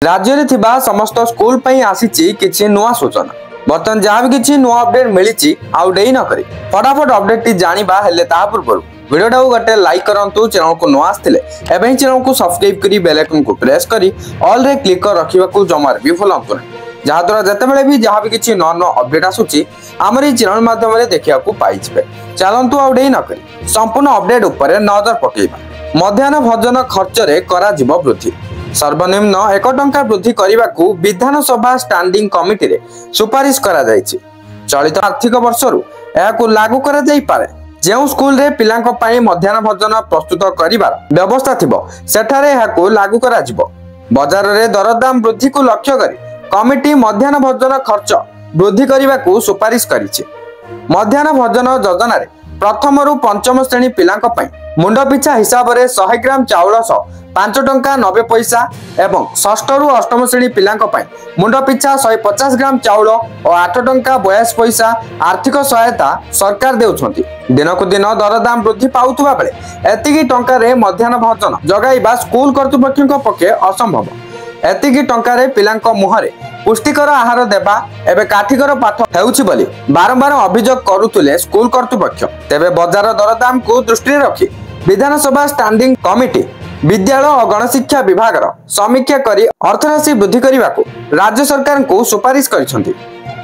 राज्य रे थिबा समस्त स्कूल पई आसीची किछि नुवा सूचना बर्तन जहाँ भी किछि नुवा अपडेट मिली आउ डेई न करी फटाफट अपडेट टी जानिबा हेले ता पूर्व वीडियो को गटे लाइक करंतु चैनल को नुवा आस्थिले एबे चैनल को सब्सक्राइब करी बेल आइकन को प्रेस करी ऑल रे क्लिक कर रखिबा को जमार भी भूलंतु नहीं जहाँ द्वारा जतेबेले भी जहाँ भी किछि न अपडेट आसुची हमर ई चैनल माध्यम रे देखिया को पाई जिवे चलंतु आउ डेई न करी संपूर्ण अपडेट ऊपर नजर पकेइबा मध्याह्न भोजन खर्च रे करा जिवो वृद्धि सर्वनिम्न 1 टंका वृद्धि करने विधानसभा स्टैंडिंग कमिटी रे सुपारिश करा जायछि। चलित आर्थिक वर्षरु एहाकु लागू करा जाई पारे जेउ स्कूल रे पिलांक पई मध्याह्न भोजन प्रस्तुत करिवार व्यवस्था थिबो सेठारे एहाकु लागू करा जिवो। बाजार रे दरदाम वृद्धि को लक्ष्य करी कमिटी मध्याह्न भोजन खर्च वृद्धि करने सुपारिश करिछि। मध्याह्न भोजन योजना रे प्रथम रु पंचम श्रेणी पिलांक पई मुंड पिछा हिसाब रे 100 ग्राम चाउल 5 टंका 90 पैसा एवं षष्ठ रु अष्टम श्रेणी पिलांक पई मुंड पिछा 150 ग्राम चाउल और 8 टंका 82 पैसा आर्थिक सहायता सरकार देउछंती। दिनकु दिन दरदाम वृद्धि पाउथुबा बेले एतिकी टंका रे मध्याह्न भोजन जगाइबा स्कूल कर्तृपक्षक पक्षे असंभव। एतिकी टंका रे पिलांक मुहरे पुष्टिकर आहार देबा एबे काठिकर पाठ हेउछि बोली बारंबार अभियोग करुतुले स्कूल कर्तृपक्ष। तेबे बाजार दरदाम को दृष्टि रखी विधानसभा स्टैंडिंग कमिटी विद्यालय और गणशिक्षा विभाग समीक्षा करी अर्थराशि वृद्धि करने को राज्य सरकार को सुपारिश करिसेंती।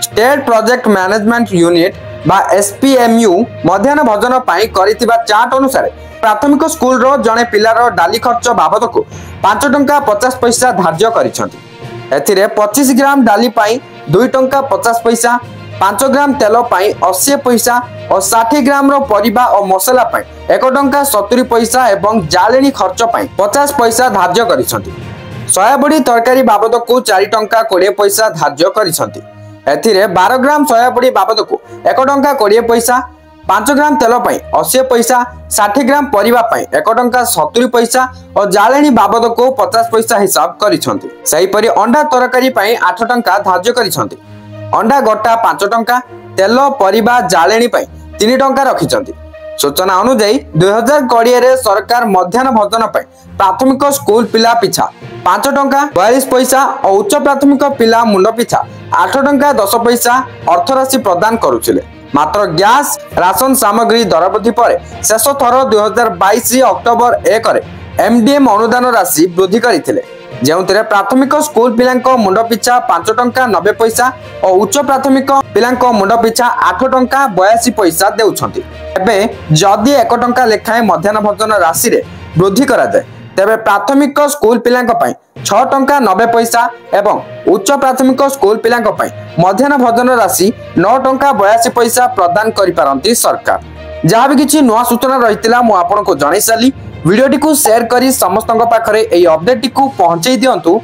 स्टेट प्रोजेक्ट मैनेजमेंट यूनिट बा एसपीएमयू मध्याह्न भोजन पाई करितिबा चार्ट अनुसार प्राथमिक स्कूल रो जने पिलार डाली खर्च बाबद को 5 टंका 50 पैसा धार्य करिसेंती। एथिरे 25 ग्राम डाली पाई 2 टंका 50 पैसा 5 ग्राम तेल पाई 80 पैसा और 60 ग्राम रो परिबा और मसला पाई 1 टंका 70 पैसा एवं जालेनी खर्च पाई 50 पैसा धार्य करिसेंती। सोयाबड़ी तरकारी बाबद को 4 टंका 20 पैसा धार्य करिसेंती। एथिरे 12 ग्राम सोयाबड़ी बाबद को 1 टंका 20 पैसा 5 ग्राम तेल पाई 80 पैसा 60 ग्राम परिबा पाई 1 टंका 70 पैसा और जालेनी बाबद को 50 पैसा हिसाब करिसेंती। सही परि अंडा तरकारी पाई 8 टंका धार्य करिसेंती। अंडा गोटा 5 टंका तेल परिबा जालेनी पाई 3 टंका रखिसेंती। सूचना अनुसार 2020 रे सरकार मध्याह्न भोजन पाई प्राथमिक स्कूल पिला पिछा 5 टंका 42 पैसा और उच्च प्राथमिक पिला मुंड पिछा 8 टंका 10 पैसा अर्थराशि प्रदान करुथिले। मात्र गैस राशन सामग्री दर वृद्धि पर शेष थर 2022 अक्टोबर 1 रे एमडीएम अनुदान राशि वृद्धि करथिले जेउतरे प्राथमिक स्कूल पिलांक मुंड पिछा 5 टंका 90 पैसा और उच्च प्राथमिक पिलांक मुंड पिछा 8 टंका 82 पैसा देउछंती। एबे जदि 1 टंका लेखाए मध्याह्न भोजन राशि रे वृद्धि करा जाय तेबे प्राथमिक स्कूल पिलांक पई 6 टंका 90 पैसा एवं उच्च प्राथमिक स्कूल पिलांक पई मध्याह्न भोजन राशि 9 टंका 82 पैसा प्रदान करि पारंती सरकार। जहाँ भी किछि नुवा सूचना रहितिला मु आपन को जणाई साली वीडियो टी को शेयर करी समस्तक पाखरे एई अपडेट टी को पहुंचाई दियंतु।